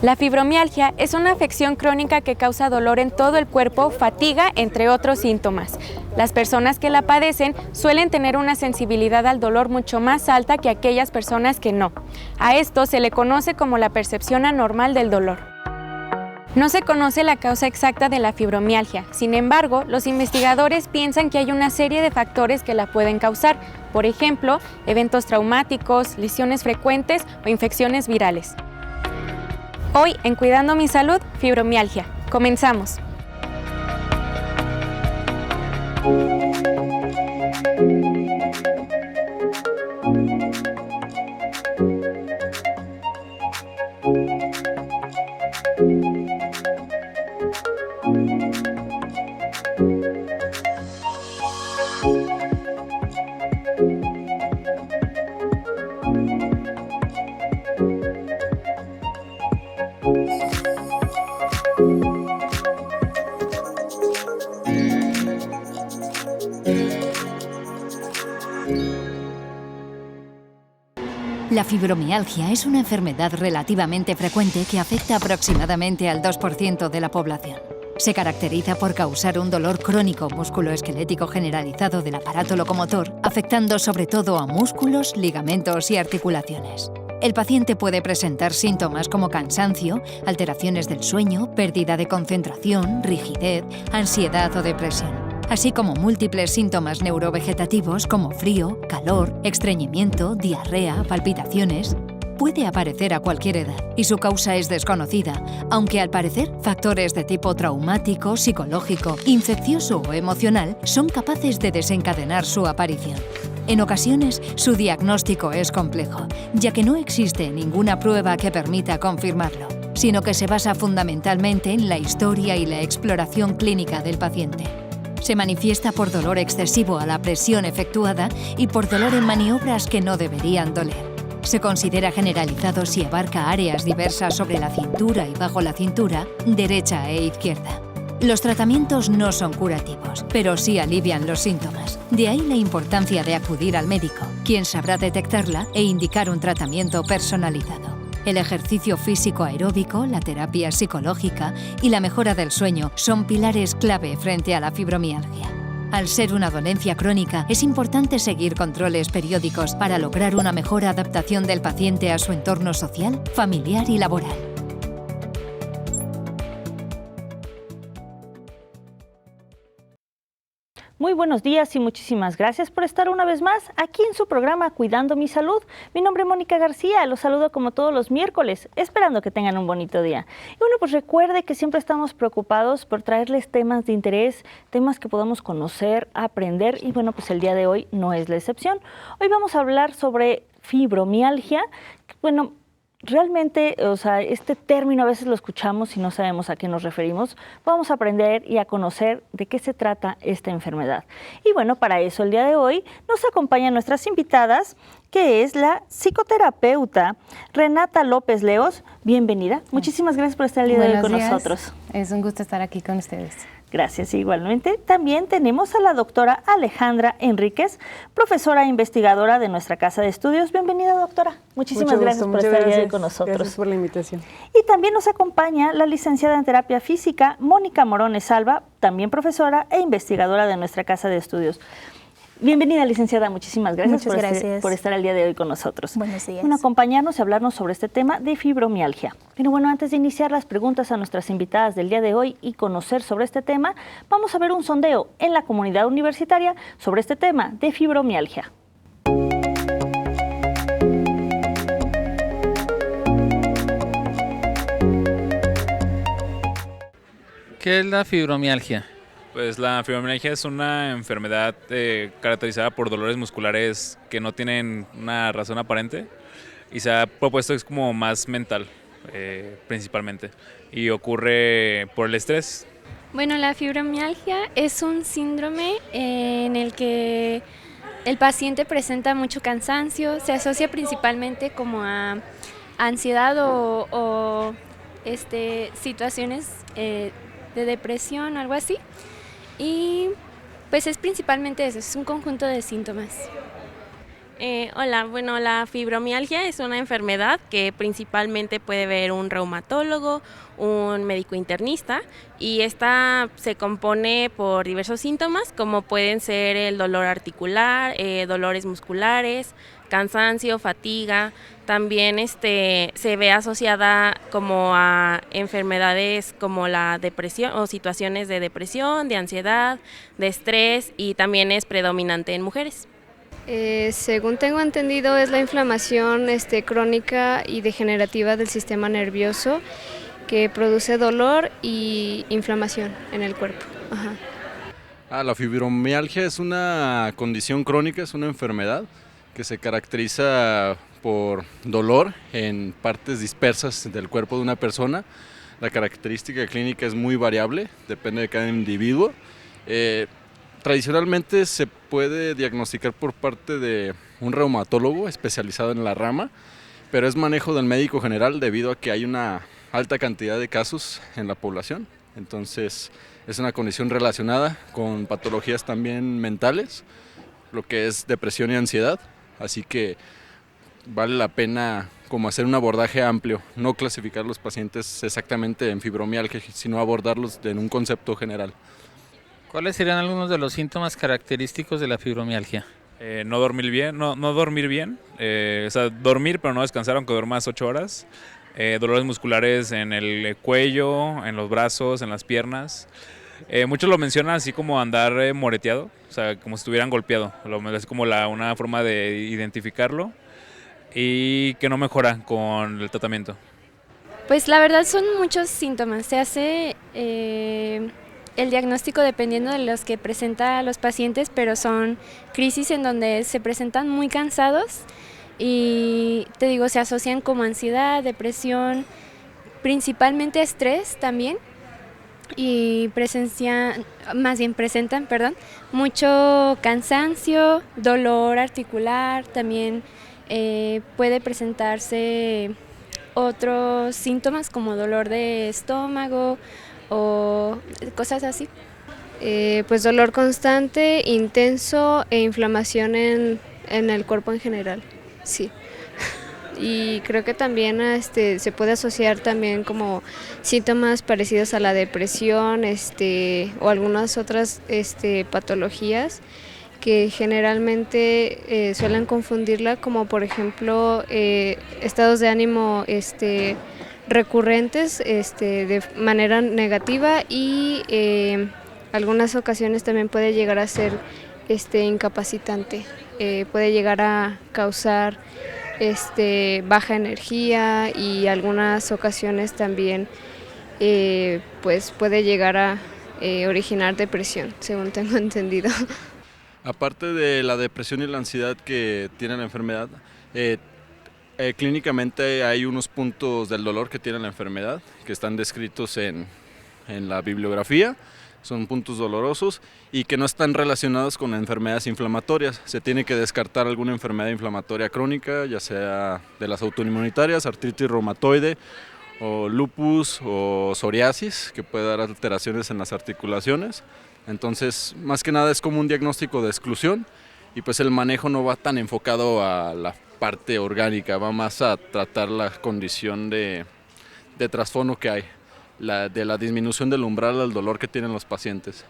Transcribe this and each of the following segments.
La fibromialgia es una afección crónica que causa dolor en todo el cuerpo, fatiga, entre otros síntomas. Las personas que la padecen suelen tener una sensibilidad al dolor mucho más alta que aquellas personas que no. A esto se le conoce como la percepción anormal del dolor. No se conoce la causa exacta de la fibromialgia, sin embargo, los investigadores piensan que hay una serie de factores que la pueden causar, por ejemplo, eventos traumáticos, lesiones frecuentes o infecciones virales. Hoy, en Cuidando mi Salud, fibromialgia. Comenzamos. La fibromialgia es una enfermedad relativamente frecuente que afecta aproximadamente al 2% de la población. Se caracteriza por causar un dolor crónico musculoesquelético generalizado del aparato locomotor, afectando sobre todo a músculos, ligamentos y articulaciones. El paciente puede presentar síntomas como cansancio, alteraciones del sueño, pérdida de concentración, rigidez, ansiedad o depresión, así como múltiples síntomas neurovegetativos como frío, calor, estreñimiento, diarrea, palpitaciones. Puede aparecer a cualquier edad y su causa es desconocida, aunque al parecer factores de tipo traumático, psicológico, infeccioso o emocional son capaces de desencadenar su aparición. En ocasiones, su diagnóstico es complejo, ya que no existe ninguna prueba que permita confirmarlo, sino que se basa fundamentalmente en la historia y la exploración clínica del paciente. Se manifiesta por dolor excesivo a la presión efectuada y por dolor en maniobras que no deberían doler. Se considera generalizado si abarca áreas diversas sobre la cintura y bajo la cintura, derecha e izquierda. Los tratamientos no son curativos, pero sí alivian los síntomas. De ahí la importancia de acudir al médico, quien sabrá detectarla e indicar un tratamiento personalizado. El ejercicio físico aeróbico, la terapia psicológica y la mejora del sueño son pilares clave frente a la fibromialgia. Al ser una dolencia crónica, es importante seguir controles periódicos para lograr una mejor adaptación del paciente a su entorno social, familiar y laboral. Muy buenos días y muchísimas gracias por estar una vez más aquí en su programa Cuidando mi Salud. Mi nombre es Mónica García, los saludo como todos los miércoles, esperando que tengan un bonito día. Y bueno, pues recuerde que siempre estamos preocupados por traerles temas de interés, temas que podamos conocer, aprender, y bueno, pues el día de hoy no es la excepción. Hoy vamos a hablar sobre fibromialgia. Bueno, realmente, este término a veces lo escuchamos y no sabemos a qué nos referimos. Vamos a aprender y a conocer de qué se trata esta enfermedad. Y bueno, para eso el día de hoy nos acompañan nuestras invitadas, que es la psicoterapeuta Renata López Leos. Bienvenida. Muchísimas gracias por estar el día de hoy con nosotros. Es un gusto estar aquí con ustedes. Gracias, igualmente. También tenemos a la doctora Alejandra Enríquez, profesora e investigadora de nuestra Casa de Estudios. Bienvenida, doctora. Muchísimas gracias por estar aquí con nosotros. Gracias por la invitación. Y también nos acompaña la licenciada en terapia física, Mónica Morones Alba, también profesora e investigadora de nuestra Casa de Estudios. Bienvenida, licenciada. Muchísimas gracias, por estar el día de hoy con nosotros. Buenos días. Bueno, acompañarnos y hablarnos sobre este tema de fibromialgia. Pero bueno, antes de iniciar las preguntas a nuestras invitadas del día de hoy y conocer sobre este tema, vamos a ver un sondeo en la comunidad universitaria sobre este tema de fibromialgia. ¿Qué es la fibromialgia? Pues la fibromialgia es una enfermedad caracterizada por dolores musculares que no tienen una razón aparente y se ha propuesto que es como más mental principalmente y ocurre por el estrés. Bueno, la fibromialgia es un síndrome en el que el paciente presenta mucho cansancio, se asocia principalmente como a ansiedad o situaciones de depresión o algo así. Y pues es principalmente eso, es un conjunto de síntomas. Hola, bueno, la fibromialgia es una enfermedad que principalmente puede ver un reumatólogo, un médico internista, y esta se compone por diversos síntomas como pueden ser el dolor articular, dolores musculares, cansancio, fatiga. También se ve asociada como a enfermedades como la depresión o situaciones de depresión, de ansiedad, de estrés, y también es predominante en mujeres. Según tengo entendido, es la inflamación crónica y degenerativa del sistema nervioso que produce dolor y inflamación en el cuerpo. Ajá. La fibromialgia es una condición crónica, es una enfermedad que se caracteriza por dolor en partes dispersas del cuerpo de una persona. La característica clínica es muy variable, depende de cada individuo. Tradicionalmente se puede diagnosticar por parte de un reumatólogo especializado en la rama, pero es manejo del médico general debido a que hay una alta cantidad de casos en la población. Entonces es una condición relacionada con patologías también mentales, lo que es depresión y ansiedad, así que vale la pena como hacer un abordaje amplio, no clasificar los pacientes exactamente en fibromialgia, sino abordarlos en un concepto general. ¿Cuáles serían algunos de los síntomas característicos de la fibromialgia? No dormir bien, no dormir bien, o sea, dormir pero no descansar aunque duermas 8 horas. Dolores musculares en el cuello, en los brazos, en las piernas. Muchos lo mencionan así como andar moreteado, o sea, como si estuvieran golpeado. Es como una forma de identificarlo y que no mejora con el tratamiento. Pues la verdad son muchos síntomas. Se hace el diagnóstico dependiendo de los que presenta los pacientes, pero son crisis en donde se presentan muy cansados y te digo, se asocian como ansiedad, depresión, principalmente estrés también, y presentan mucho cansancio, dolor articular, también puede presentarse otros síntomas como dolor de estómago o cosas así. Pues dolor constante, intenso e inflamación en el cuerpo en general, sí. Y creo que también se puede asociar también como síntomas parecidos a la depresión o algunas otras patologías que generalmente suelen confundirla, como por ejemplo estados de ánimo recurrentes de manera negativa, y algunas ocasiones también puede llegar a ser incapacitante, puede llegar a causar baja energía, y algunas ocasiones también pues puede llegar a originar depresión, según tengo entendido. Aparte de la depresión y la ansiedad que tiene la enfermedad, clínicamente hay unos puntos del dolor que tiene la enfermedad que están descritos en la bibliografía. Son puntos dolorosos y que no están relacionados con enfermedades inflamatorias. Se tiene que descartar alguna enfermedad inflamatoria crónica, ya sea de las autoinmunitarias, artritis reumatoide, o lupus o psoriasis, que puede dar alteraciones en las articulaciones. Entonces, más que nada es como un diagnóstico de exclusión, y pues el manejo no va tan enfocado a la parte orgánica, va más a tratar la condición de trasfondo que hay, de la disminución del umbral al dolor que tienen los pacientes.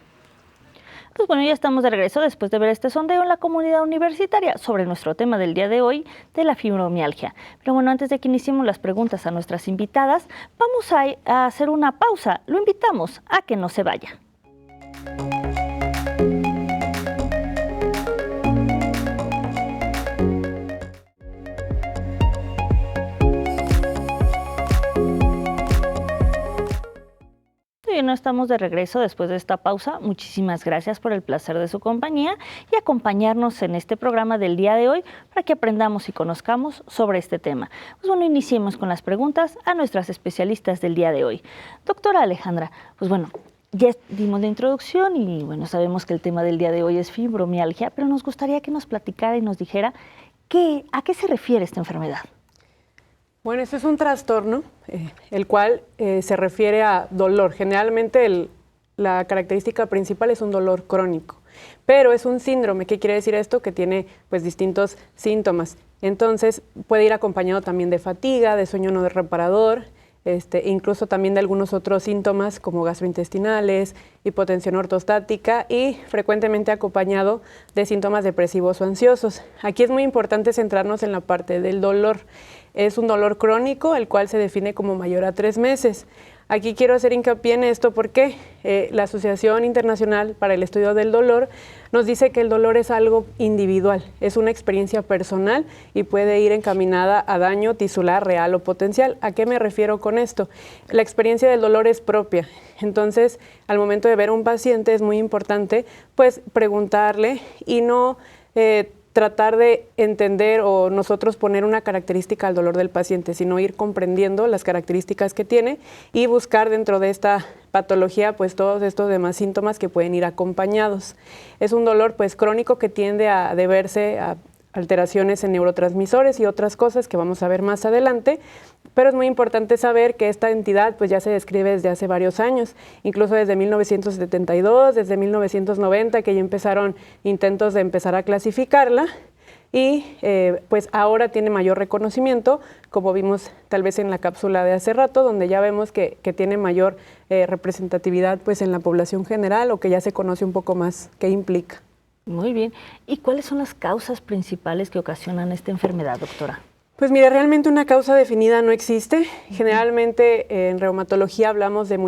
Pues bueno, ya estamos de regreso después de ver este sondeo en la comunidad universitaria sobre nuestro tema del día de hoy, de la fibromialgia. Pero bueno, antes de que iniciemos las preguntas a nuestras invitadas, vamos a hacer una pausa. Lo invitamos a que no se vaya. No estamos de regreso después de esta pausa. Muchísimas gracias por el placer de su compañía y acompañarnos en este programa del día de hoy para que aprendamos y conozcamos sobre este tema. Pues bueno, iniciemos con las preguntas a nuestras especialistas del día de hoy. Doctora Alejandra, pues bueno, ya dimos la introducción y bueno, sabemos que el tema del día de hoy es fibromialgia, pero nos gustaría que nos platicara y nos dijera a qué se refiere esta enfermedad. Bueno, este es un trastorno, el cual se refiere a dolor. Generalmente la característica principal es un dolor crónico. Pero es un síndrome. ¿Qué quiere decir esto? Que tiene pues distintos síntomas. Entonces puede ir acompañado también de fatiga, de sueño no reparador, incluso también de algunos otros síntomas como gastrointestinales, hipotensión ortostática y frecuentemente acompañado de síntomas depresivos o ansiosos. Aquí es muy importante centrarnos en la parte del dolor. Es un dolor crónico, el cual se define como mayor a 3 meses. Aquí quiero hacer hincapié en esto porque la Asociación Internacional para el Estudio del Dolor nos dice que el dolor es algo individual, es una experiencia personal y puede ir encaminada a daño tisular real o potencial. ¿A qué me refiero con esto? La experiencia del dolor es propia, entonces al momento de ver a un paciente es muy importante pues preguntarle y no tratar de entender o nosotros poner una característica al dolor del paciente, sino ir comprendiendo las características que tiene y buscar dentro de esta patología pues todos estos demás síntomas que pueden ir acompañados. Es un dolor pues crónico que tiende a deberse a alteraciones en neurotransmisores y otras cosas que vamos a ver más adelante, pero es muy importante saber que esta entidad pues ya se describe desde hace varios años, incluso desde 1972, desde 1990 que ya empezaron intentos de empezar a clasificarla y pues ahora tiene mayor reconocimiento, como vimos tal vez en la cápsula de hace rato, donde ya vemos que tiene mayor representatividad pues en la población general o que ya se conoce un poco más qué implica. Muy bien. ¿Y cuáles son las causas principales que ocasionan esta enfermedad, doctora? Pues mira, realmente una causa definida no existe. Generalmente en reumatología hablamos de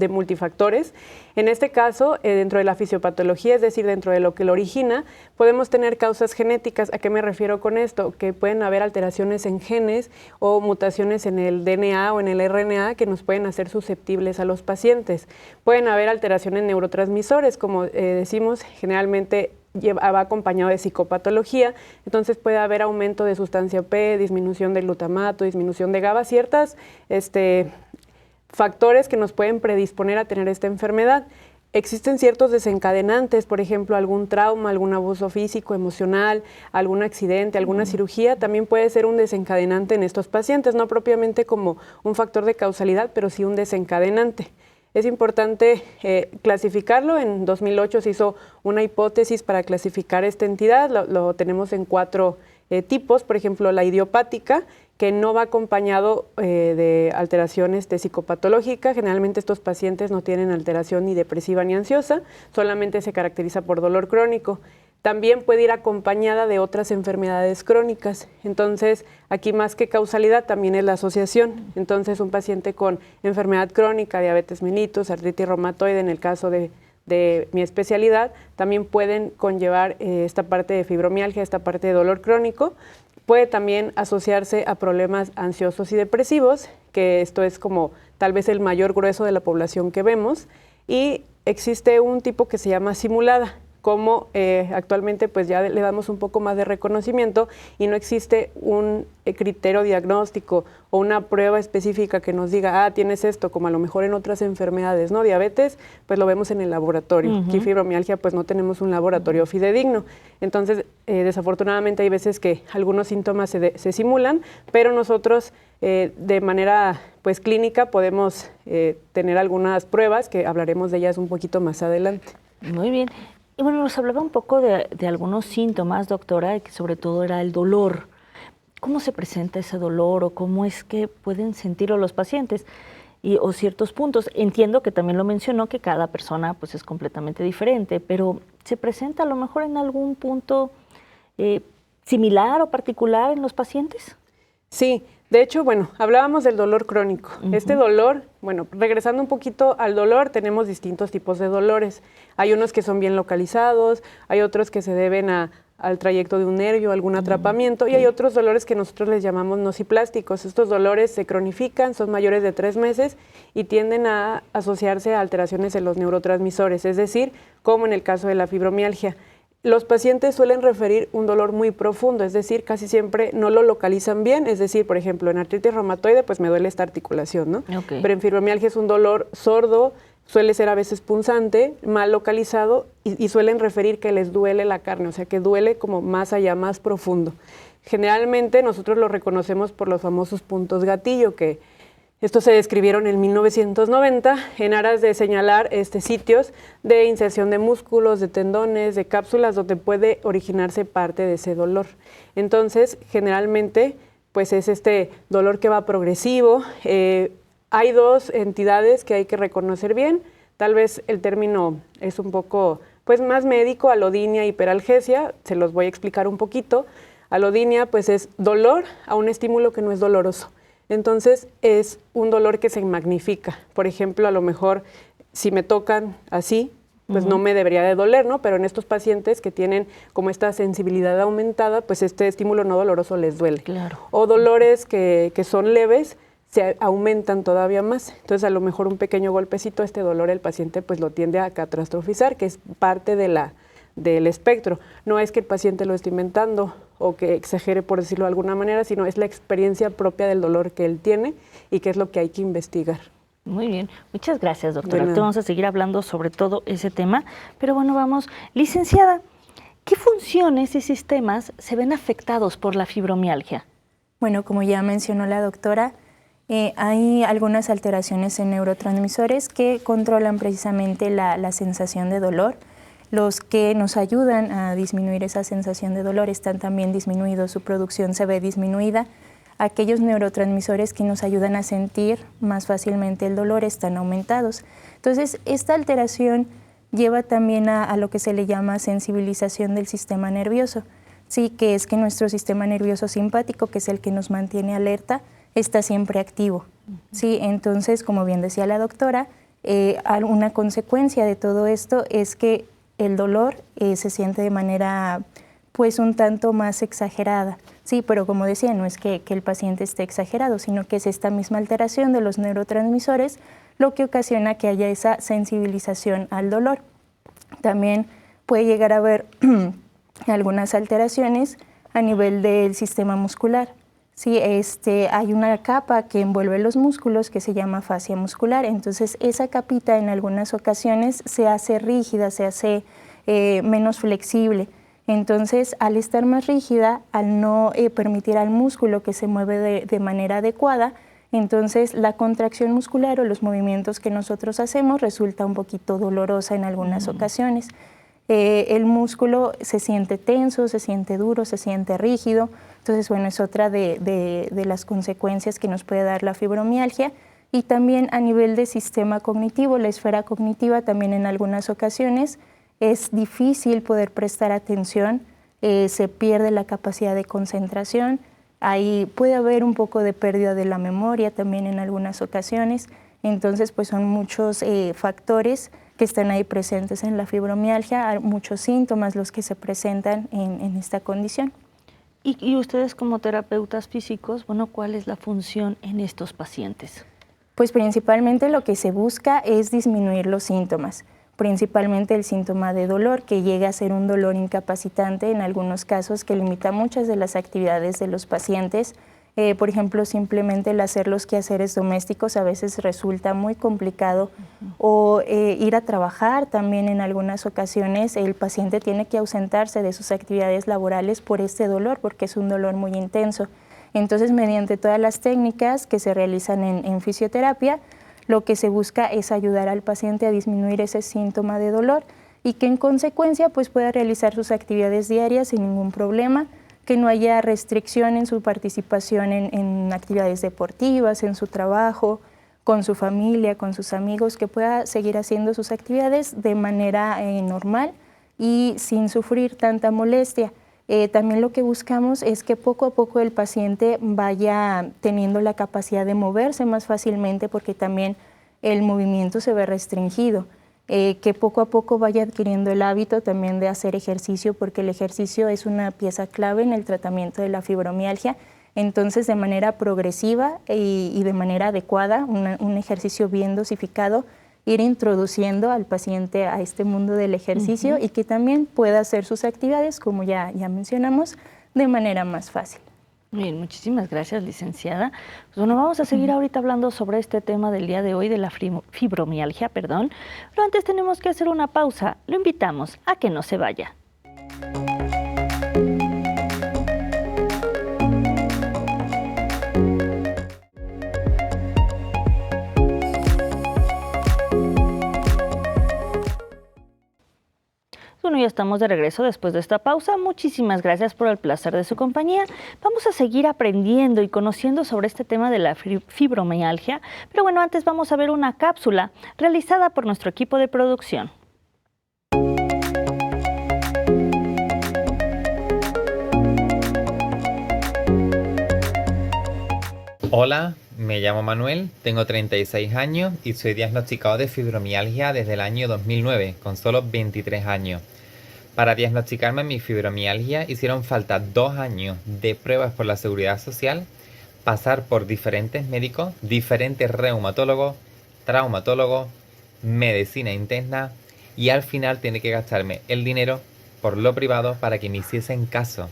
multifactores. En este caso, dentro de la fisiopatología, es decir, dentro de lo que lo origina, podemos tener causas genéticas. ¿A qué me refiero con esto? Que pueden haber alteraciones en genes o mutaciones en el DNA o en el RNA que nos pueden hacer susceptibles a los pacientes. Pueden haber alteraciones en neurotransmisores, como decimos, generalmente va acompañado de psicopatología, entonces puede haber aumento de sustancia P, disminución de glutamato, disminución de GABA, ciertas factores que nos pueden predisponer a tener esta enfermedad. Existen ciertos desencadenantes, por ejemplo, algún trauma, algún abuso físico, emocional, algún accidente, alguna cirugía, también puede ser un desencadenante en estos pacientes, no propiamente como un factor de causalidad, pero sí un desencadenante. Es importante clasificarlo. En 2008 se hizo una hipótesis para clasificar esta entidad, lo tenemos en 4 tipos, por ejemplo, la idiopática, que no va acompañado de alteraciones psicopatológicas. Generalmente estos pacientes no tienen alteración ni depresiva ni ansiosa, solamente se caracteriza por dolor crónico. También puede ir acompañada de otras enfermedades crónicas. Entonces, aquí más que causalidad también es la asociación. Entonces, un paciente con enfermedad crónica, diabetes mellitus, artritis reumatoide, en el caso de mi especialidad, también pueden conllevar esta parte de fibromialgia, esta parte de dolor crónico. Puede también asociarse a problemas ansiosos y depresivos, que esto es como tal vez el mayor grueso de la población que vemos. Y existe un tipo que se llama simulada, como actualmente pues ya le damos un poco más de reconocimiento y no existe un criterio diagnóstico o una prueba específica que nos diga, tienes esto, como a lo mejor en otras enfermedades, ¿no? Diabetes, pues lo vemos en el laboratorio. Aquí fibromialgia, pues no tenemos un laboratorio fidedigno. Entonces, desafortunadamente hay veces que algunos síntomas se simulan, pero nosotros de manera pues clínica podemos tener algunas pruebas, que hablaremos de ellas un poquito más adelante. Muy bien. Y bueno, nos hablaba un poco de algunos síntomas, doctora, que sobre todo era el dolor. ¿Cómo se presenta ese dolor o cómo es que pueden sentirlo los pacientes? O ciertos puntos. Entiendo que también lo mencionó, que cada persona pues es completamente diferente, pero ¿se presenta a lo mejor en algún punto similar o particular en los pacientes? Sí. De hecho, bueno, hablábamos del dolor crónico. Este dolor, bueno, regresando un poquito al dolor, tenemos distintos tipos de dolores. Hay unos que son bien localizados, hay otros que se deben al trayecto de un nervio, algún atrapamiento, y hay otros dolores que nosotros les llamamos nociplásticos. Estos dolores se cronifican, son mayores de 3 meses y tienden a asociarse a alteraciones en los neurotransmisores, es decir, como en el caso de la fibromialgia. Los pacientes suelen referir un dolor muy profundo, es decir, casi siempre no lo localizan bien, es decir, por ejemplo, en artritis reumatoide, pues me duele esta articulación, ¿no? Okay. Pero en fibromialgia es un dolor sordo, suele ser a veces punzante, mal localizado y suelen referir que les duele la carne, o sea, que duele como más allá, más profundo. Generalmente nosotros lo reconocemos por los famosos puntos gatillo, que Estos se describieron en 1990 en aras de señalar sitios de inserción de músculos, de tendones, de cápsulas donde puede originarse parte de ese dolor. Entonces, generalmente, pues es este dolor que va progresivo. Hay dos entidades que hay que reconocer bien. Tal vez el término es un poco pues más médico, alodinia, hiperalgesia. Se los voy a explicar un poquito. Alodinia pues es dolor a un estímulo que no es doloroso. Entonces es un dolor que se magnifica. Por ejemplo, a lo mejor si me tocan así, pues no me debería de doler, ¿no? Pero en estos pacientes que tienen como esta sensibilidad aumentada, pues este estímulo no doloroso les duele. Claro. O dolores que son leves, se aumentan todavía más. Entonces, a lo mejor un pequeño golpecito, este dolor el paciente pues lo tiende a catastrofizar, que es parte del espectro. No es que el paciente lo esté inventando o que exagere, por decirlo de alguna manera, sino es la experiencia propia del dolor que él tiene y que es lo que hay que investigar. Muy bien, muchas gracias, doctora. Vamos a seguir hablando sobre todo ese tema, pero bueno, vamos. Licenciada, ¿qué funciones y sistemas se ven afectados por la fibromialgia? Bueno, como ya mencionó la doctora, hay algunas alteraciones en neurotransmisores que controlan precisamente la sensación de dolor. Los que nos ayudan a disminuir esa sensación de dolor están también disminuidos, su producción se ve disminuida. Aquellos neurotransmisores que nos ayudan a sentir más fácilmente el dolor están aumentados. Entonces, esta alteración lleva también a lo que se le llama sensibilización del sistema nervioso. Sí, que es que nuestro sistema nervioso simpático, que es el que nos mantiene alerta, está siempre activo. Sí, entonces, como bien decía la doctora, una consecuencia de todo esto es que el dolor se siente de manera pues un tanto más exagerada. Sí, pero como decía, no es que el paciente esté exagerado, sino que es esta misma alteración de los neurotransmisores lo que ocasiona que haya esa sensibilización al dolor. También puede llegar a haber algunas alteraciones a nivel del sistema muscular. Sí, hay una capa que envuelve los músculos que se llama fascia muscular. Entonces, esa capita en algunas ocasiones se hace rígida, se hace menos flexible. Entonces, al estar más rígida, al no permitir al músculo que se mueve de manera adecuada, entonces la contracción muscular o los movimientos que nosotros hacemos resulta un poquito dolorosa en algunas ocasiones. El músculo se siente tenso, se siente duro, se siente rígido. Entonces, bueno, es otra de las consecuencias que nos puede dar la fibromialgia. Y también a nivel de sistema cognitivo, la esfera cognitiva también en algunas ocasiones es difícil poder prestar atención, se pierde la capacidad de concentración, ahí puede haber un poco de pérdida de la memoria también en algunas ocasiones. Entonces, pues son muchos factores que están ahí presentes en la fibromialgia, hay muchos síntomas los que se presentan en esta condición. Y ustedes como terapeutas físicos, bueno, ¿cuál es la función en estos pacientes? Pues principalmente lo que se busca es disminuir los síntomas, principalmente el síntoma de dolor, que llega a ser un dolor incapacitante en algunos casos que limita muchas de las actividades de los pacientes. Por ejemplo, simplemente el hacer los quehaceres domésticos a veces resulta muy complicado o ir a trabajar también en algunas ocasiones el paciente tiene que ausentarse de sus actividades laborales por este dolor porque es un dolor muy intenso. Entonces, mediante todas las técnicas que se realizan en fisioterapia, lo que se busca es ayudar al paciente a disminuir ese síntoma de dolor y que en consecuencia pues, pueda realizar sus actividades diarias sin ningún problema, que no haya restricción en su participación en actividades deportivas, en su trabajo, con su familia, con sus amigos, que pueda seguir haciendo sus actividades de manera normal y sin sufrir tanta molestia. También lo que buscamos es que poco a poco el paciente vaya teniendo la capacidad de moverse más fácilmente porque también el movimiento se ve restringido. Que poco a poco vaya adquiriendo el hábito también de hacer ejercicio porque el ejercicio es una pieza clave en el tratamiento de la fibromialgia. Entonces, de manera progresiva y de manera adecuada, un ejercicio bien dosificado, ir introduciendo al paciente a este mundo del ejercicio y que también pueda hacer sus actividades, como ya mencionamos, de manera más fácil. Bien, muchísimas gracias, licenciada. Pues bueno, vamos a seguir ahorita hablando sobre este tema del día de hoy, de la fibromialgia, pero antes tenemos que hacer una pausa. Lo invitamos a que no se vaya. ya estamos de regreso después de esta pausa. Muchísimas gracias por el placer de su compañía. Vamos a seguir aprendiendo y conociendo sobre este tema de la fibromialgia, pero bueno, antes vamos a ver una cápsula realizada por nuestro equipo de producción. Hola, me llamo Manuel, tengo 36 años y soy diagnosticado de fibromialgia desde el año 2009, con solo 23 años. Para diagnosticarme mi fibromialgia hicieron falta 2 años de pruebas por la Seguridad Social, pasar por diferentes médicos, diferentes reumatólogos, traumatólogos, medicina interna y al final tener que gastarme el dinero por lo privado para que me hiciesen caso.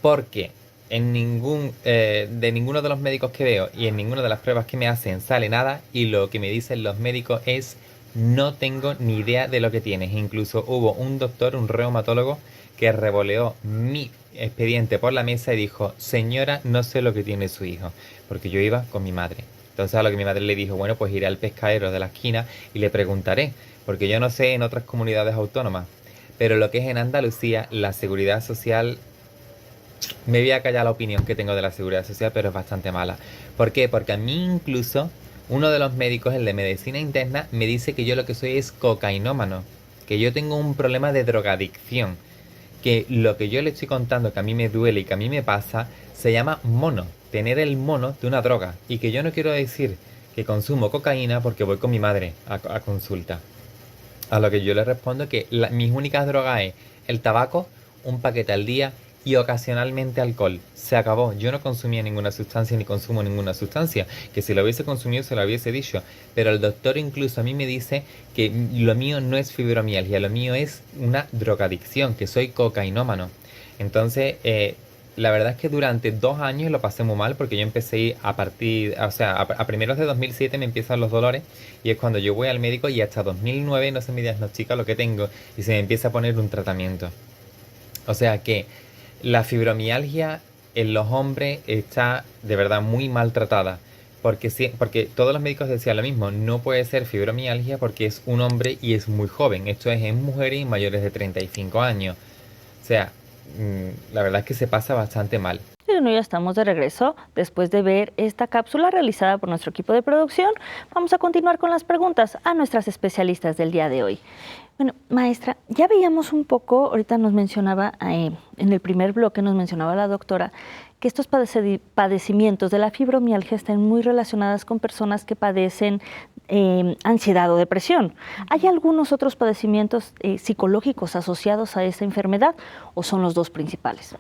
Porque en de ninguno de los médicos que veo y en ninguna de las pruebas que me hacen sale nada y lo que me dicen los médicos es no tengo ni idea de lo que tienes. Incluso hubo un doctor, un reumatólogo, que revoleó mi expediente por la mesa y dijo, señora, no sé lo que tiene su hijo, porque yo iba con mi madre. Entonces a lo que mi madre le dijo, bueno, pues iré al pescadero de la esquina y le preguntaré, porque yo no sé en otras comunidades autónomas, pero lo que es en Andalucía, la Seguridad Social... Me voy a callar la opinión que tengo de la Seguridad Social, pero es bastante mala. ¿Por qué? Porque a mí incluso uno de los médicos, el de medicina interna, me dice que yo lo que soy es cocainómano, que yo tengo un problema de drogadicción, que lo que yo le estoy contando que a mí me duele y que a mí me pasa se llama mono, tener el mono de una droga, y que yo no quiero decir que consumo cocaína porque voy con mi madre a consulta. A lo que yo le respondo que mis únicas drogas es el tabaco, un paquete al día y ocasionalmente alcohol. Se acabó. Yo no consumía ninguna sustancia ni consumo ninguna sustancia. Que si lo hubiese consumido se lo hubiese dicho. Pero el doctor incluso a mí me dice que lo mío no es fibromialgia, lo mío es una drogadicción, que soy cocainómano. Entonces, la verdad es que durante 2 años lo pasé muy mal porque yo empecé a primeros de 2007 me empiezan los dolores y es cuando yo voy al médico y hasta 2009 no se me diagnostica lo que tengo y se me empieza a poner un tratamiento. O sea que la fibromialgia en los hombres está de verdad muy maltratada, porque todos los médicos decían lo mismo, no puede ser fibromialgia porque es un hombre y es muy joven, esto es en mujeres y mayores de 35 años. O sea, la verdad es que se pasa bastante mal. Y bueno, ya estamos de regreso. Después de ver esta cápsula realizada por nuestro equipo de producción, vamos a continuar con las preguntas a nuestras especialistas del día de hoy. Bueno, maestra, ya veíamos un poco, ahorita nos mencionaba, en el primer bloque nos mencionaba la doctora, que estos padecimientos de la fibromialgia están muy relacionadas con personas que padecen ansiedad o depresión. ¿Hay algunos otros padecimientos psicológicos asociados a esta enfermedad o son los dos principales?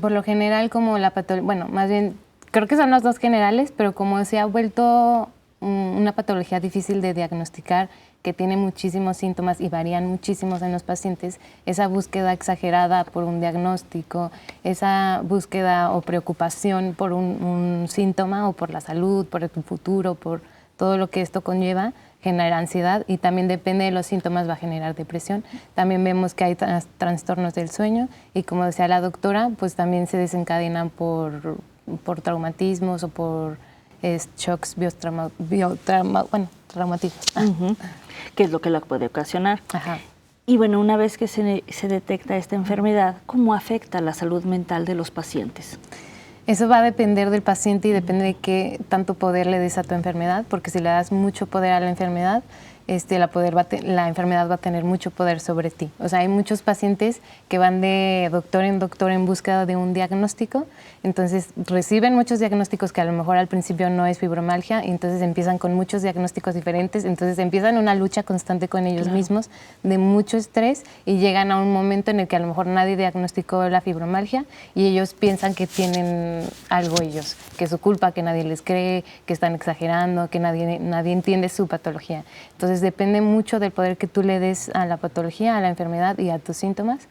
Por lo general, como la patología, bueno, más bien, creo que son los dos generales, pero como se ha vuelto una patología difícil de diagnosticar, que tiene muchísimos síntomas y varían muchísimos en los pacientes, esa búsqueda exagerada por un diagnóstico, esa búsqueda o preocupación por un síntoma o por la salud, por el futuro, por todo lo que esto conlleva, genera ansiedad y también depende de los síntomas va a generar depresión. También vemos que hay trastornos del sueño y como decía la doctora, pues también se desencadenan por traumatismos o por shocks traumatismos. ¿Qué es lo que la puede ocasionar? Ajá. Y bueno, una vez que se detecta esta enfermedad, ¿cómo afecta la salud mental de los pacientes? Eso va a depender del paciente y depende de qué tanto poder le des a tu enfermedad, porque si le das mucho poder a la enfermedad, la enfermedad va a tener mucho poder sobre ti. O sea, hay muchos pacientes que van de doctor en búsqueda de un diagnóstico, entonces reciben muchos diagnósticos que a lo mejor al principio no es fibromialgia, y entonces empiezan con muchos diagnósticos diferentes, entonces empiezan una lucha constante con ellos mismos de mucho estrés y llegan a un momento en el que a lo mejor nadie diagnosticó la fibromialgia y ellos piensan que tienen algo ellos, que es su culpa, que nadie les cree, que están exagerando, que nadie entiende su patología. Entonces depende mucho del poder que tú le des a la patología, a la enfermedad y a tus síntomas,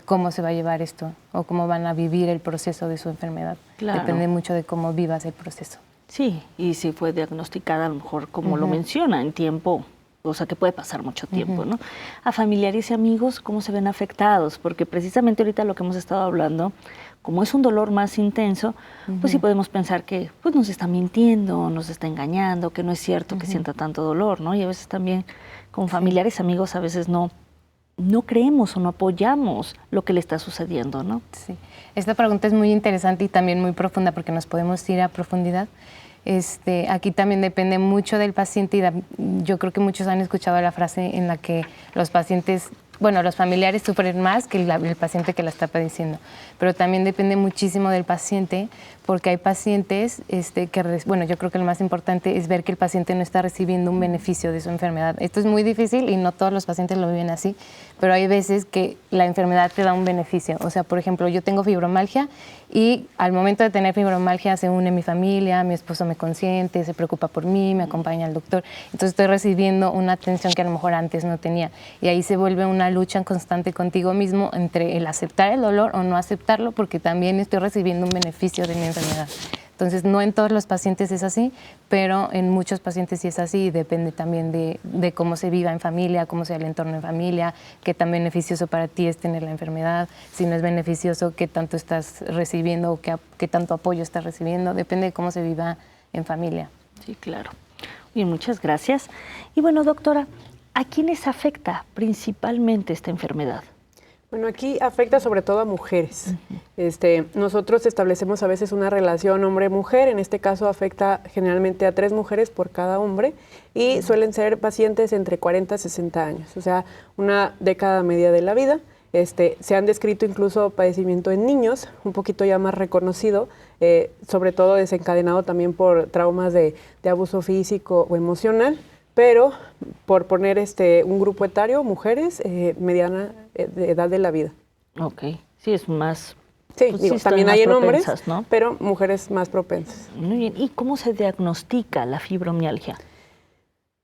cómo se va a llevar esto o cómo van a vivir el proceso de su enfermedad. Claro. Depende mucho de cómo vivas el proceso. Sí, y si fue diagnosticada a lo mejor como lo menciona, en tiempo, o sea que puede pasar mucho tiempo, ¿no? A familiares y amigos, ¿cómo se ven afectados? Porque precisamente ahorita lo que hemos estado hablando, como es un dolor más intenso, pues sí podemos pensar que pues, nos está mintiendo, nos está engañando, que no es cierto que sienta tanto dolor, ¿no? Y a veces también con familiares, amigos, a veces no no creemos o no apoyamos lo que le está sucediendo, ¿no? Sí. Esta pregunta es muy interesante y también muy profunda porque nos podemos ir a profundidad. Aquí también depende mucho del paciente y yo creo que muchos han escuchado la frase en la que los pacientes, bueno, los familiares sufren más que el paciente que la está padeciendo, pero también depende muchísimo del paciente porque hay pacientes bueno, yo creo que lo más importante es ver que el paciente no está recibiendo un beneficio de su enfermedad. Esto es muy difícil y no todos los pacientes lo viven así, pero hay veces que la enfermedad te da un beneficio. O sea, por ejemplo, yo tengo fibromialgia y al momento de tener fibromialgia se une mi familia, mi esposo me consiente, se preocupa por mí, me acompaña al doctor. Entonces estoy recibiendo una atención que a lo mejor antes no tenía. Y ahí se vuelve una lucha constante contigo mismo entre el aceptar el dolor o no aceptarlo, porque también estoy recibiendo un beneficio de mi enfermedad. Entonces, no en todos los pacientes es así, pero en muchos pacientes sí es así y depende también de cómo se viva en familia, cómo sea el entorno en familia, qué tan beneficioso para ti es tener la enfermedad, si no es beneficioso, qué tanto estás recibiendo o qué tanto apoyo estás recibiendo, depende de cómo se viva en familia. Sí, claro. Bien, muchas gracias. Y bueno, doctora, ¿a quiénes afecta principalmente esta enfermedad? Bueno, aquí afecta sobre todo a mujeres. Nosotros establecemos a veces una relación hombre-mujer, en este caso afecta generalmente a 3 mujeres por cada hombre y suelen ser pacientes entre 40 y 60 años, o sea, una década media de la vida. Se han descrito incluso padecimiento en niños, un poquito ya más reconocido, sobre todo desencadenado también por traumas de abuso físico o emocional. Pero por poner un grupo etario, mujeres, mediana de edad de la vida. Ok, sí, es más... Sí, pues, digo, sí también hay en hombres, ¿no? pero mujeres más propensas. Muy bien. ¿Y cómo se diagnostica la fibromialgia?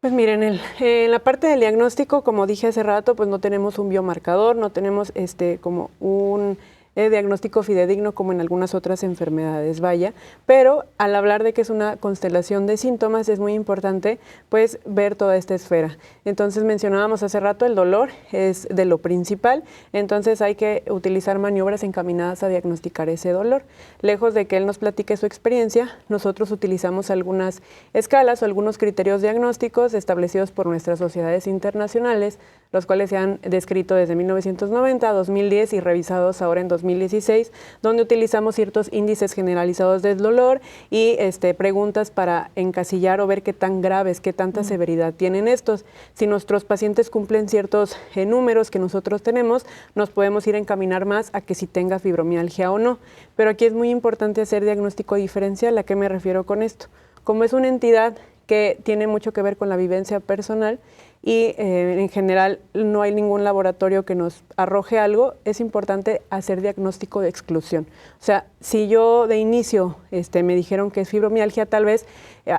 Pues miren, en la parte del diagnóstico, como dije hace rato, pues no tenemos un biomarcador, no tenemos como un diagnóstico fidedigno como en algunas otras enfermedades, vaya, pero al hablar de que es una constelación de síntomas es muy importante pues ver toda esta esfera. Entonces mencionábamos hace rato el dolor es de lo principal, entonces hay que utilizar maniobras encaminadas a diagnosticar ese dolor. Lejos de que él nos platique su experiencia, nosotros utilizamos algunas escalas o algunos criterios diagnósticos establecidos por nuestras sociedades internacionales, los cuales se han descrito desde 1990 a 2010 y revisados ahora en 2016, donde utilizamos ciertos índices generalizados del dolor y preguntas para encasillar o ver qué tan graves, qué tanta severidad tienen estos. Si nuestros pacientes cumplen ciertos números que nosotros tenemos, nos podemos ir a encaminar más a que si tenga fibromialgia o no. Pero aquí es muy importante hacer diagnóstico diferencial. ¿A qué me refiero con esto? Como es una entidad que tiene mucho que ver con la vivencia personal y en general no hay ningún laboratorio que nos arroje algo, es importante hacer diagnóstico de exclusión. O sea, si yo de inicio me dijeron que es fibromialgia, tal vez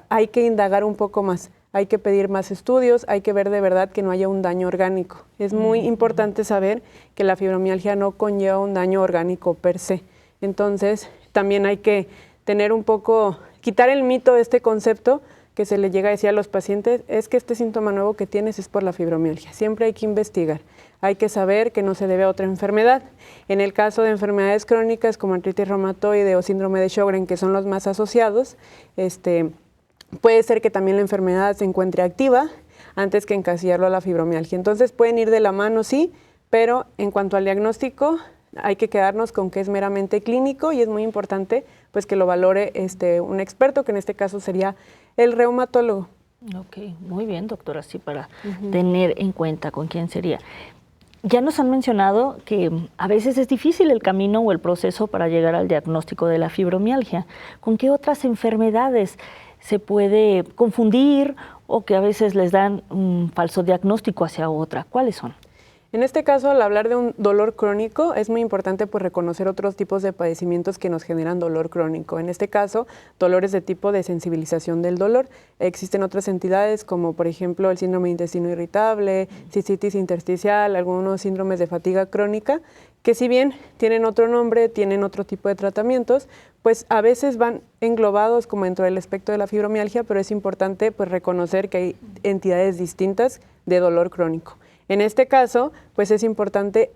hay que indagar un poco más, hay que pedir más estudios, hay que ver de verdad que no haya un daño orgánico. Es muy importante saber que la fibromialgia no conlleva un daño orgánico per se. Entonces, también hay que tener un poco, quitar el mito de este concepto que se le llega a decir a los pacientes, es que este síntoma nuevo que tienes es por la fibromialgia. Siempre hay que investigar, hay que saber que no se debe a otra enfermedad. En el caso de enfermedades crónicas como artritis reumatoide o síndrome de Sjögren, que son los más asociados, puede ser que también la enfermedad se encuentre activa antes que encasillarlo a la fibromialgia. Entonces pueden ir de la mano, sí, pero en cuanto al diagnóstico, hay que quedarnos con que es meramente clínico y es muy importante pues que lo valore un experto, que en este caso sería el reumatólogo. Ok, muy bien, doctora, sí, para tener en cuenta con quién sería. Ya nos han mencionado que a veces es difícil el camino o el proceso para llegar al diagnóstico de la fibromialgia. ¿Con qué otras enfermedades se puede confundir o que a veces les dan un falso diagnóstico hacia otra? ¿Cuáles son? En este caso, al hablar de un dolor crónico, es muy importante pues, reconocer otros tipos de padecimientos que nos generan dolor crónico. En este caso, dolores de tipo de sensibilización del dolor. Existen otras entidades como, por ejemplo, el síndrome de intestino irritable, cistitis intersticial, algunos síndromes de fatiga crónica, que si bien tienen otro nombre, tienen otro tipo de tratamientos, pues a veces van englobados como dentro del espectro de la fibromialgia, pero es importante pues, reconocer que hay entidades distintas de dolor crónico. En este caso, pues es importante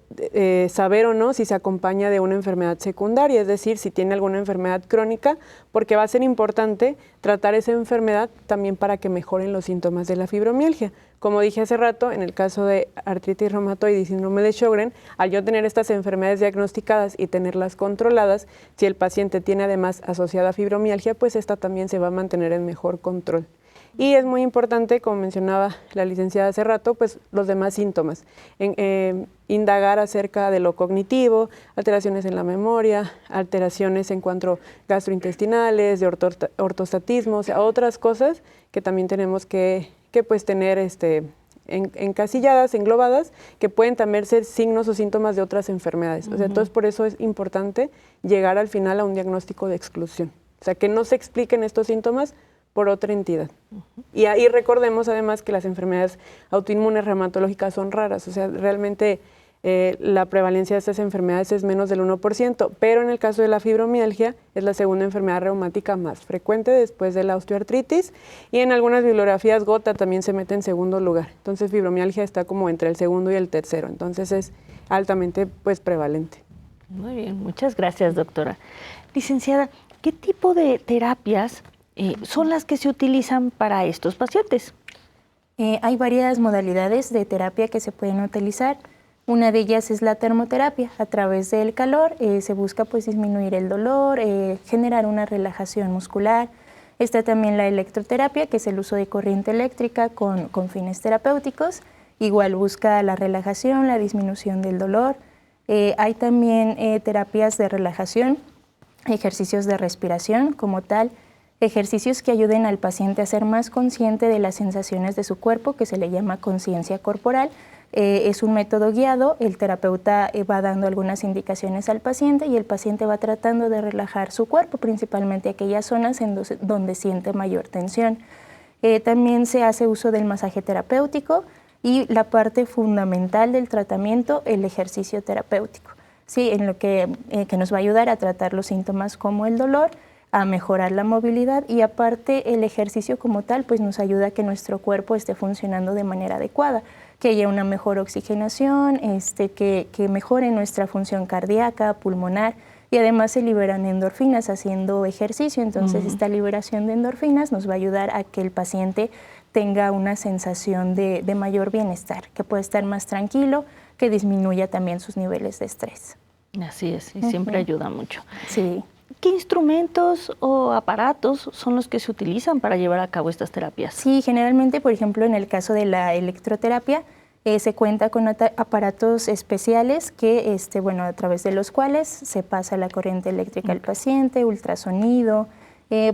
saber o no si se acompaña de una enfermedad secundaria, es decir, si tiene alguna enfermedad crónica, porque va a ser importante tratar esa enfermedad también para que mejoren los síntomas de la fibromialgia. Como dije hace rato, en el caso de artritis reumatoide y síndrome de Sjögren, al yo tener estas enfermedades diagnosticadas y tenerlas controladas, si el paciente tiene además asociada fibromialgia, pues esta también se va a mantener en mejor control. Y es muy importante, como mencionaba la licenciada hace rato, pues los demás síntomas. Indagar acerca de lo cognitivo, alteraciones en la memoria, alteraciones en cuanto gastrointestinales, de ortostatismo, o sea, otras cosas que también tenemos que pues tener encasilladas, englobadas, que pueden también ser signos o síntomas de otras enfermedades. O sea, entonces por eso es importante llegar al final a un diagnóstico de exclusión. O sea, que no se expliquen estos síntomas por otra entidad. Y ahí recordemos además que las enfermedades autoinmunes reumatológicas son raras, o sea, realmente la prevalencia de estas enfermedades es menos del 1%, pero en el caso de la fibromialgia es la segunda enfermedad reumática más frecuente después de la osteoartritis, y en algunas bibliografías gota también se mete en segundo lugar. Entonces fibromialgia está como entre el segundo y el tercero, entonces es altamente pues prevalente. Muy bien, muchas gracias, doctora. Licenciada, ¿qué tipo de terapias son las que se utilizan para estos pacientes? Hay varias modalidades de terapia que se pueden utilizar. Una de ellas es la termoterapia. A través del calor se busca pues disminuir el dolor, generar una relajación muscular. Está también la electroterapia, que es el uso de corriente eléctrica con fines terapéuticos. Igual busca la relajación, la disminución del dolor. Hay también terapias de relajación, ejercicios de respiración como tal, ejercicios que ayuden al paciente a ser más consciente de las sensaciones de su cuerpo, que se le llama conciencia corporal. Es un método guiado, el terapeuta va dando algunas indicaciones al paciente y el paciente va tratando de relajar su cuerpo, principalmente aquellas zonas donde siente mayor tensión. También se hace uso del masaje terapéutico y la parte fundamental del tratamiento, el ejercicio terapéutico, ¿sí? En lo que nos va a ayudar a tratar los síntomas como el dolor, a mejorar la movilidad, y aparte el ejercicio como tal pues nos ayuda a que nuestro cuerpo esté funcionando de manera adecuada, que haya una mejor oxigenación, que mejore nuestra función cardíaca, pulmonar, y además se liberan endorfinas haciendo ejercicio. Entonces esta liberación de endorfinas nos va a ayudar a que el paciente tenga una sensación de mayor bienestar, que pueda estar más tranquilo, que disminuya también sus niveles de estrés. Así es, y siempre ayuda mucho. Sí. ¿Qué instrumentos o aparatos son los que se utilizan para llevar a cabo estas terapias? Sí, generalmente, por ejemplo, en el caso de la electroterapia, se cuenta con aparatos especiales que, a través de los cuales se pasa la corriente eléctrica al paciente, ultrasonido.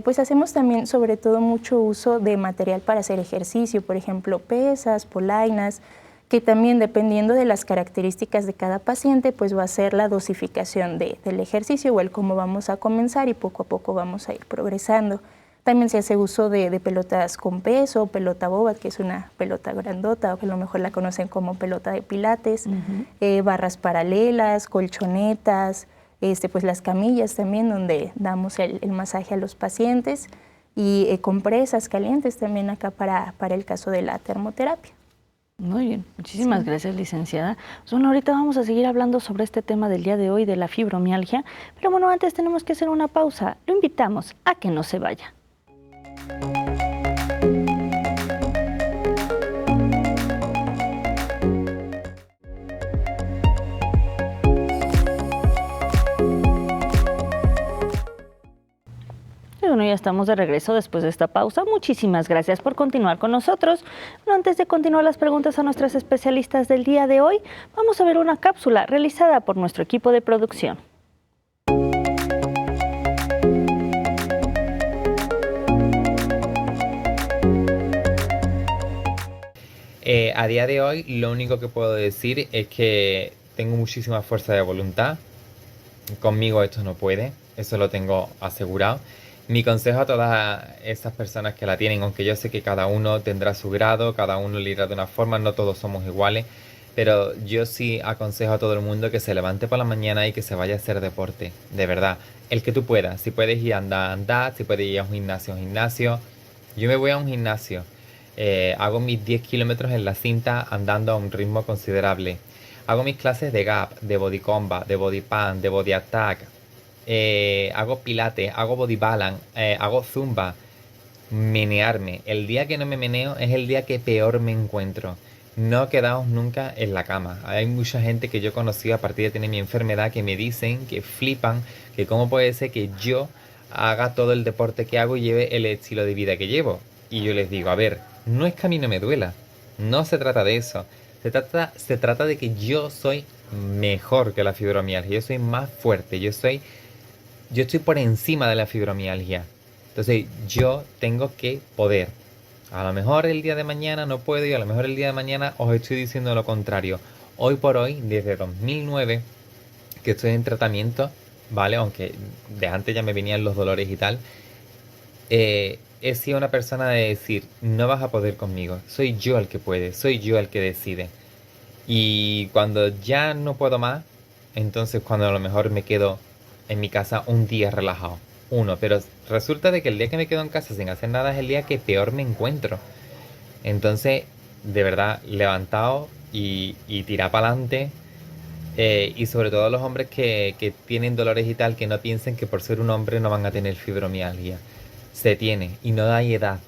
Pues hacemos también, sobre todo, mucho uso de material para hacer ejercicio, por ejemplo, pesas, polainas, que también, dependiendo de las características de cada paciente, pues va a ser la dosificación del ejercicio o el cómo vamos a comenzar, y poco a poco vamos a ir progresando. También se hace uso de pelotas con peso, pelota boba, que es una pelota grandota, o que a lo mejor la conocen como pelota de pilates, barras paralelas, colchonetas, pues las camillas también, donde damos el masaje a los pacientes, y compresas calientes también acá para el caso de la termoterapia. Muy bien, muchísimas gracias, licenciada. Pues bueno, ahorita vamos a seguir hablando sobre este tema del día de hoy, de la fibromialgia, pero bueno, antes tenemos que hacer una pausa. Lo invitamos a que no se vaya. Bueno, ya estamos de regreso después de esta pausa. Muchísimas gracias por continuar con nosotros. Bueno, antes de continuar las preguntas a nuestras especialistas del día de hoy, vamos a ver una cápsula realizada por nuestro equipo de producción. A día de hoy, lo único que puedo decir es que tengo muchísima fuerza de voluntad. Conmigo esto no puede, eso lo tengo asegurado. Mi consejo a todas esas personas que la tienen, aunque yo sé que cada uno tendrá su grado, cada uno le irá de una forma, no todos somos iguales, pero yo sí aconsejo a todo el mundo que se levante por la mañana y que se vaya a hacer deporte, de verdad. El que tú puedas, si puedes ir a andar, si puedes ir a un gimnasio, Yo me voy a un gimnasio Hago mis 10 kilómetros en la cinta andando a un ritmo considerable. Hago mis clases de gap, de body combat, de body pan, de body attack. Hago pilates, hago body balance, hago zumba. Menearme. El día que no me meneo es el día que peor me encuentro. No quedaos nunca en la cama. Hay mucha gente que yo he conocido a partir de tener mi enfermedad que me dicen, que flipan, que cómo puede ser que yo haga todo el deporte que hago y lleve el estilo de vida que llevo. Y yo les digo, a ver, no es que a mí no me duela. No se trata de eso. Se trata de que yo soy mejor que la fibromialgia. Yo soy más fuerte. Yo estoy por encima de la fibromialgia. Entonces yo tengo que poder. A lo mejor el día de mañana no puedo y a lo mejor el día de mañana os estoy diciendo lo contrario. Hoy por hoy, desde 2009, que estoy en tratamiento, ¿vale? Aunque de antes ya me venían los dolores y tal, he sido una persona de decir, no vas a poder conmigo. Soy yo el que puede, soy yo el que decide. Y cuando ya no puedo más, entonces cuando a lo mejor me quedo en mi casa un día relajado. Pero resulta de que el día que me quedo en casa sin hacer nada es el día que peor me encuentro. Entonces, de verdad, levantaos y tirad para adelante. Y sobre todo los hombres que tienen dolores y tal, que no piensen que por ser un hombre no van a tener fibromialgia. Se tiene y no hay edad.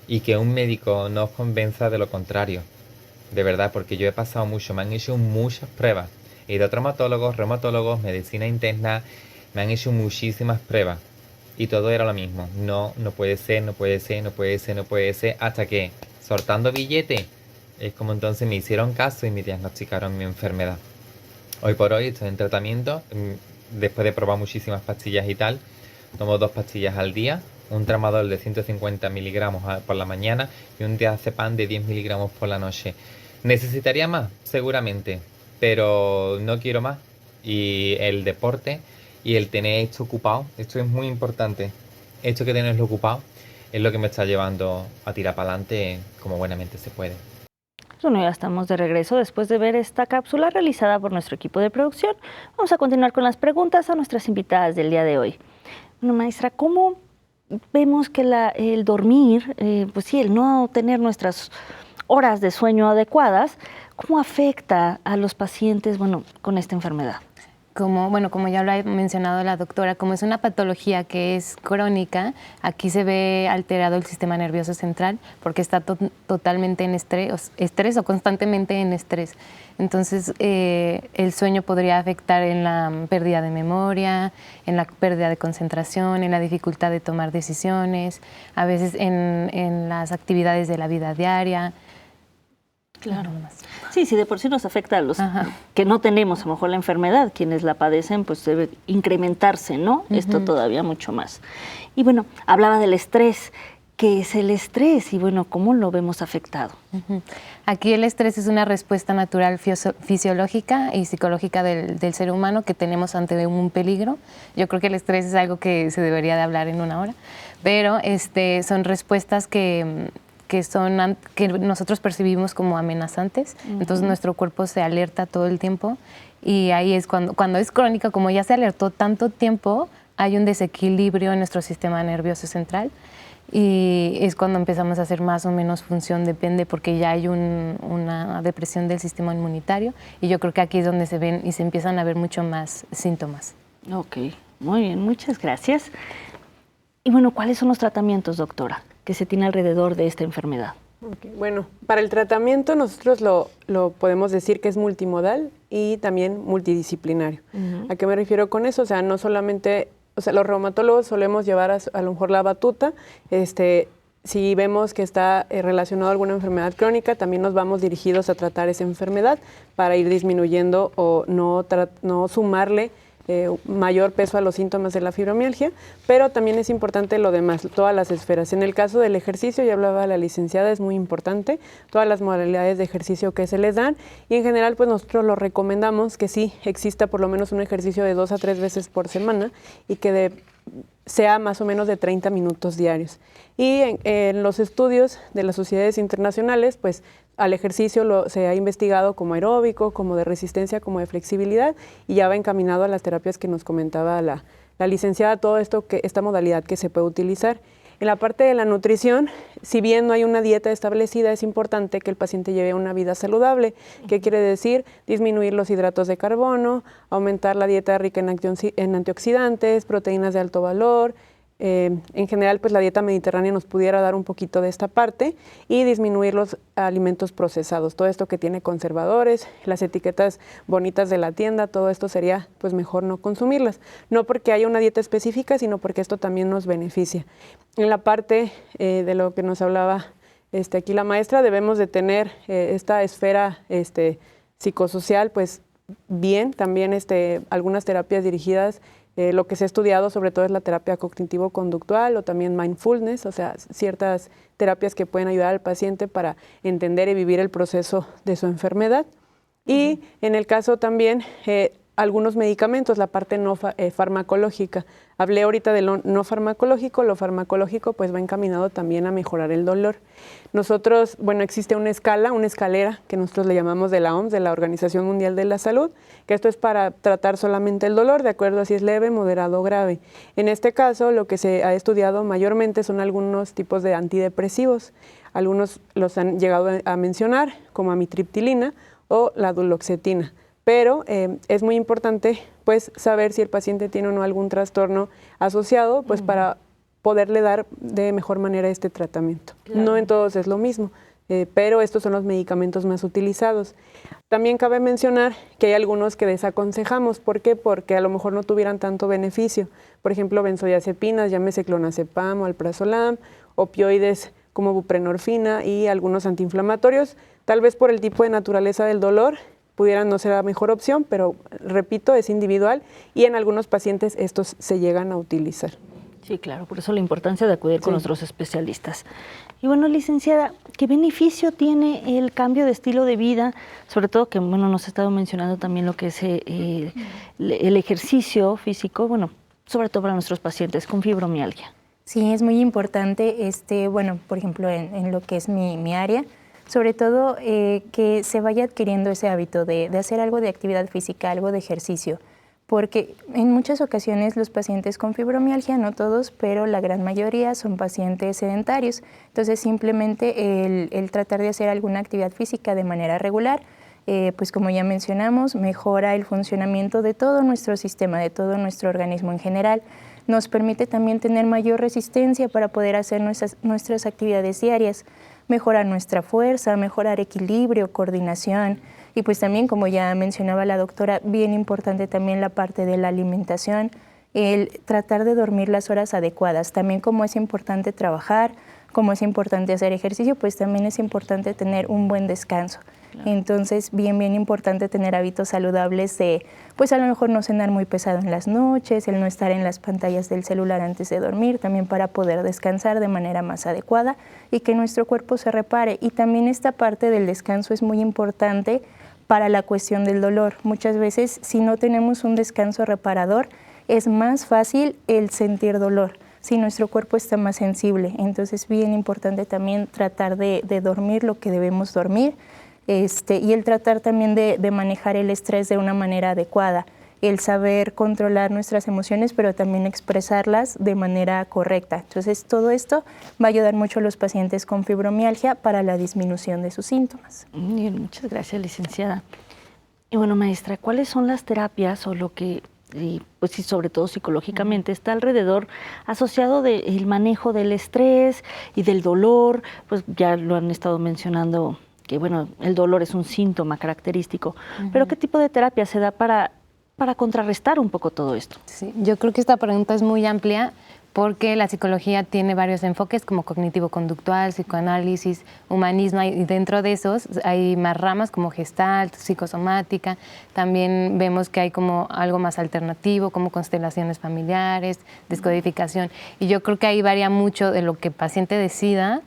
Y que un médico no os convenza de lo contrario. De verdad, porque yo he pasado mucho, me han hecho muchas pruebas. He ido a traumatólogos, reumatólogos, medicina interna. Me han hecho muchísimas pruebas y todo era lo mismo. No puede ser, no puede ser, no puede ser, no puede ser, hasta que, soltando billete, es como entonces me hicieron caso y me diagnosticaron mi enfermedad. Hoy por hoy estoy en tratamiento, después de probar muchísimas pastillas y tal. Tomo 2 pastillas al día, un tramadol de 150 miligramos por la mañana y un diazepam de 10 miligramos por la noche. ¿Necesitaría más? Seguramente, pero no quiero más. Y el deporte y el tener esto ocupado, esto es muy importante. Esto que tenerlo ocupado es lo que me está llevando a tirar para adelante como buenamente se puede. Bueno, ya estamos de regreso después de ver esta cápsula realizada por nuestro equipo de producción. Vamos a continuar con las preguntas a nuestras invitadas del día de hoy. Bueno, maestra, ¿cómo vemos que el dormir, pues sí, el no tener nuestras horas de sueño adecuadas, cómo afecta a los pacientes, bueno, con esta enfermedad? Como ya lo ha mencionado la doctora, como es una patología que es crónica, aquí se ve alterado el sistema nervioso central porque está totalmente en estrés o constantemente en estrés. Entonces, el sueño podría afectar en la pérdida de memoria, en la pérdida de concentración, en la dificultad de tomar decisiones, a veces en las actividades de la vida diaria. Claro. Sí, de por sí nos afecta a los que no tenemos a lo mejor la enfermedad, quienes la padecen, pues debe incrementarse, ¿no? Esto todavía mucho más. Y bueno, hablaba del estrés. ¿Qué es el estrés? Y bueno, ¿cómo lo vemos afectado? Aquí el estrés es una respuesta natural fisiológica y psicológica del ser humano que tenemos ante un peligro. Yo creo que el estrés es algo que se debería de hablar en una hora, pero son respuestas que nosotros percibimos como amenazantes. Entonces nuestro cuerpo se alerta todo el tiempo y ahí es cuando es crónica, como ya se alertó tanto tiempo, hay un desequilibrio en nuestro sistema nervioso central y es cuando empezamos a hacer más o menos función, depende, porque ya hay una depresión del sistema inmunitario y yo creo que aquí es donde se ven y se empiezan a ver mucho más síntomas. Ok, muy bien, muchas gracias. Y bueno, ¿cuáles son los tratamientos, doctora, que se tiene alrededor de esta enfermedad? Okay. Bueno, para el tratamiento nosotros lo podemos decir que es multimodal y también multidisciplinario. ¿A qué me refiero con eso? O sea, no solamente, los reumatólogos solemos llevar a lo mejor la batuta, si vemos que está relacionado a alguna enfermedad crónica, también nos vamos dirigidos a tratar esa enfermedad para ir disminuyendo o no sumarle mayor peso a los síntomas de la fibromialgia, pero también es importante lo demás, todas las esferas. En el caso del ejercicio, ya hablaba la licenciada, es muy importante, todas las modalidades de ejercicio que se les dan y en general pues nosotros lo recomendamos que sí exista por lo menos un ejercicio de 2 a 3 veces por semana y que sea más o menos de 30 minutos diarios. Y en los estudios de las sociedades internacionales, pues al ejercicio se ha investigado como aeróbico, como de resistencia, como de flexibilidad y ya va encaminado a las terapias que nos comentaba la licenciada, todo esto, esta modalidad que se puede utilizar. En la parte de la nutrición, si bien no hay una dieta establecida, es importante que el paciente lleve una vida saludable. ¿Qué quiere decir? Disminuir los hidratos de carbono, aumentar la dieta rica en antioxidantes, proteínas de alto valor. En general, pues la dieta mediterránea nos pudiera dar un poquito de esta parte y disminuir los alimentos procesados. Todo esto que tiene conservadores, las etiquetas bonitas de la tienda, todo esto sería pues mejor no consumirlas. No porque haya una dieta específica, sino porque esto también nos beneficia. En la parte de lo que nos hablaba aquí la maestra, debemos de tener esta esfera psicosocial pues bien, también algunas terapias dirigidas. Lo que se ha estudiado sobre todo es la terapia cognitivo-conductual o también mindfulness, o sea, ciertas terapias que pueden ayudar al paciente para entender y vivir el proceso de su enfermedad. Y en el caso también algunos medicamentos, la parte no farmacológica. Hablé ahorita de lo no farmacológico pues va encaminado también a mejorar el dolor. Nosotros, bueno, existe una escalera que nosotros le llamamos de la OMS, de la Organización Mundial de la Salud, que esto es para tratar solamente el dolor, de acuerdo a si es leve, moderado o grave. En este caso, lo que se ha estudiado mayormente son algunos tipos de antidepresivos. Algunos los han llegado a mencionar, como amitriptilina o la duloxetina. Pero es muy importante pues saber si el paciente tiene o no algún trastorno asociado, pues para poderle dar de mejor manera este tratamiento. Claro. No en todos es lo mismo, pero estos son los medicamentos más utilizados. También cabe mencionar que hay algunos que desaconsejamos. ¿Por qué? Porque a lo mejor no tuvieran tanto beneficio. Por ejemplo, benzodiazepinas, llámese clonazepam o alprazolam, opioides como buprenorfina y algunos antiinflamatorios, tal vez por el tipo de naturaleza del dolor, pudieran no ser la mejor opción, pero repito, es individual y en algunos pacientes estos se llegan a utilizar. Sí, claro, por eso la importancia de acudir con nuestros especialistas. Y bueno, licenciada, ¿qué beneficio tiene el cambio de estilo de vida? Sobre todo que, bueno, nos ha estado mencionando también lo que es el ejercicio físico, bueno, sobre todo para nuestros pacientes con fibromialgia. Sí, es muy importante, bueno, por ejemplo, en lo que es mi área, sobre todo que se vaya adquiriendo ese hábito de hacer algo de actividad física, algo de ejercicio, porque en muchas ocasiones los pacientes con fibromialgia, no todos, pero la gran mayoría son pacientes sedentarios. Entonces simplemente el tratar de hacer alguna actividad física de manera regular, pues como ya mencionamos, mejora el funcionamiento de todo nuestro sistema, de todo nuestro organismo en general. Nos permite también tener mayor resistencia para poder hacer nuestras actividades diarias, mejorar nuestra fuerza, mejorar equilibrio, coordinación y pues también, como ya mencionaba la doctora, bien importante también la parte de la alimentación, el tratar de dormir las horas adecuadas. También como es importante trabajar, como es importante hacer ejercicio, pues también es importante tener un buen descanso. Claro. Entonces, bien importante tener hábitos saludables de, pues a lo mejor no cenar muy pesado en las noches, el no estar en las pantallas del celular antes de dormir, también para poder descansar de manera más adecuada y que nuestro cuerpo se repare. Y también esta parte del descanso es muy importante para la cuestión del dolor. Muchas veces, si no tenemos un descanso reparador, es más fácil el sentir dolor. Si nuestro cuerpo está más sensible, entonces bien importante también tratar de dormir lo que debemos dormir y el tratar también de manejar el estrés de una manera adecuada, el saber controlar nuestras emociones, pero también expresarlas de manera correcta. Entonces todo esto va a ayudar mucho a los pacientes con fibromialgia para la disminución de sus síntomas. Bien, muchas gracias, licenciada. Y bueno, maestra, ¿cuáles son las terapias o lo que y pues sí, sobre todo psicológicamente, está alrededor asociado del manejo del estrés y del dolor? Pues ya lo han estado mencionando, que bueno, el dolor es un síntoma característico, pero ¿qué tipo de terapia se da para contrarrestar un poco todo esto? Sí, yo creo que esta pregunta es muy amplia porque la psicología tiene varios enfoques como cognitivo-conductual, psicoanálisis, humanismo, y dentro de esos hay más ramas como gestalt, psicosomática. También vemos que hay como algo más alternativo, como constelaciones familiares, descodificación. Y yo creo que ahí varía mucho de lo que el paciente decida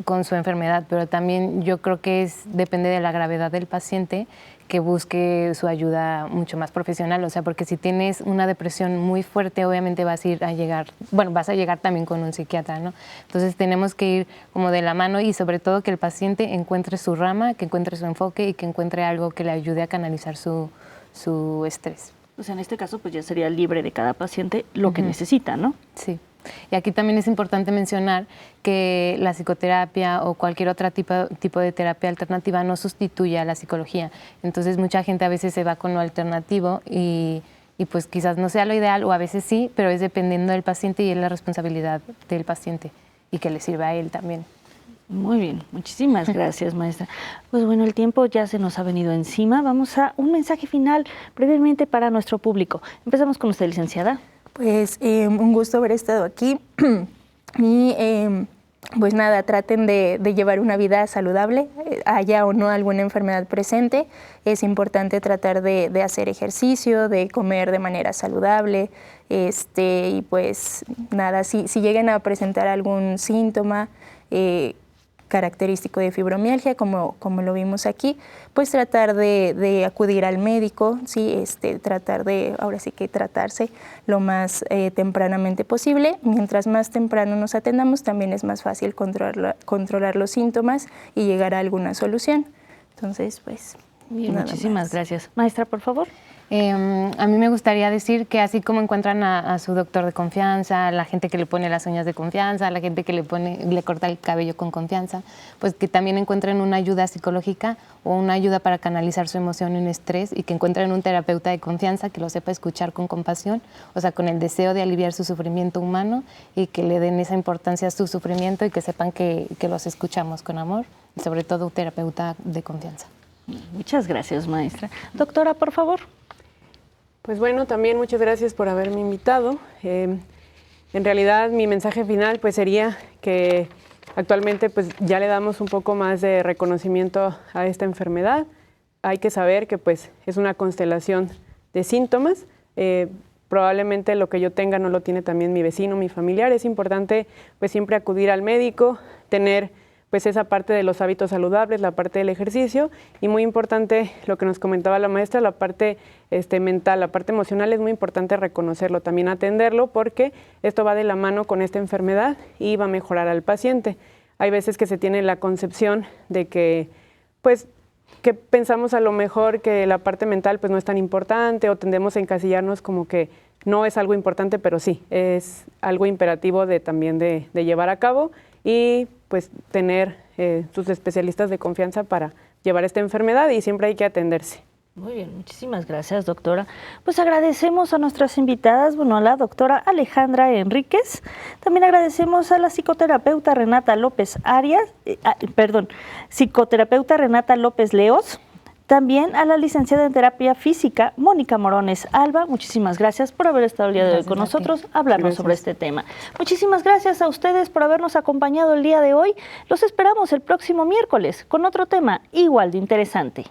con su enfermedad, pero también yo creo que depende de la gravedad del paciente que busque su ayuda mucho más profesional, o sea, porque si tienes una depresión muy fuerte, obviamente vas a llegar también con un psiquiatra, ¿no? Entonces tenemos que ir como de la mano y sobre todo que el paciente encuentre su rama, que encuentre su enfoque y que encuentre algo que le ayude a canalizar su estrés. O sea, en este caso pues ya sería libre de cada paciente lo que necesita, ¿no? Sí. Y aquí también es importante mencionar que la psicoterapia o cualquier otro tipo de terapia alternativa no sustituye a la psicología. Entonces mucha gente a veces se va con lo alternativo y pues quizás no sea lo ideal, o a veces sí, pero es dependiendo del paciente y es la responsabilidad del paciente y que le sirva a él también. Muy bien, muchísimas gracias, maestra. Pues bueno, el tiempo ya se nos ha venido encima. Vamos a un mensaje final brevemente para nuestro público. Empezamos con usted, licenciada. Pues un gusto haber estado aquí y pues nada, traten de llevar una vida saludable, haya o no alguna enfermedad presente. Es importante tratar de hacer ejercicio, de comer de manera saludable, y pues nada, si llegan a presentar algún síntoma característico de fibromialgia, como lo vimos aquí, pues tratar de acudir al médico, ¿sí? Tratar de, ahora sí que tratarse lo más tempranamente posible. Mientras más temprano nos atendamos, también es más fácil controlar los síntomas y llegar a alguna solución. Entonces, pues, bien, muchísimas gracias. Maestra, por favor. A mí me gustaría decir que así como encuentran a su doctor de confianza, a la gente que le pone las uñas de confianza, a la gente que le corta el cabello con confianza, pues que también encuentren una ayuda psicológica o una ayuda para canalizar su emoción en estrés, y que encuentren un terapeuta de confianza que lo sepa escuchar con compasión, o sea, con el deseo de aliviar su sufrimiento humano, y que le den esa importancia a su sufrimiento y que sepan que los escuchamos con amor, y sobre todo un terapeuta de confianza. Muchas gracias, maestra. Doctora, por favor. Pues bueno, también muchas gracias por haberme invitado. En realidad mi mensaje final pues sería que actualmente pues ya le damos un poco más de reconocimiento a esta enfermedad. Hay que saber que pues es una constelación de síntomas. Probablemente lo que yo tenga no lo tiene también mi vecino, mi familiar. Es importante pues siempre acudir al médico, tener pues esa parte de los hábitos saludables, la parte del ejercicio, y muy importante lo que nos comentaba la maestra, la parte mental, la parte emocional, es muy importante reconocerlo, también atenderlo, porque esto va de la mano con esta enfermedad y va a mejorar al paciente. Hay veces que se tiene la concepción de que, pues, que pensamos a lo mejor que la parte mental pues no es tan importante, o tendemos a encasillarnos como que no es algo importante, pero sí, es algo imperativo también de llevar a cabo, y pues tener sus especialistas de confianza para llevar esta enfermedad, y siempre hay que atenderse. Muy bien, muchísimas gracias, doctora. Pues agradecemos a nuestras invitadas, bueno, a la doctora Alejandra Enríquez, también agradecemos a la psicoterapeuta Renata López psicoterapeuta Renata López Leos, también a la licenciada en terapia física Mónica Morones Alba. Muchísimas gracias por haber estado el día de hoy con nosotros, hablarnos sobre este tema. Muchísimas gracias a ustedes por habernos acompañado el día de hoy. Los esperamos el próximo miércoles con otro tema igual de interesante.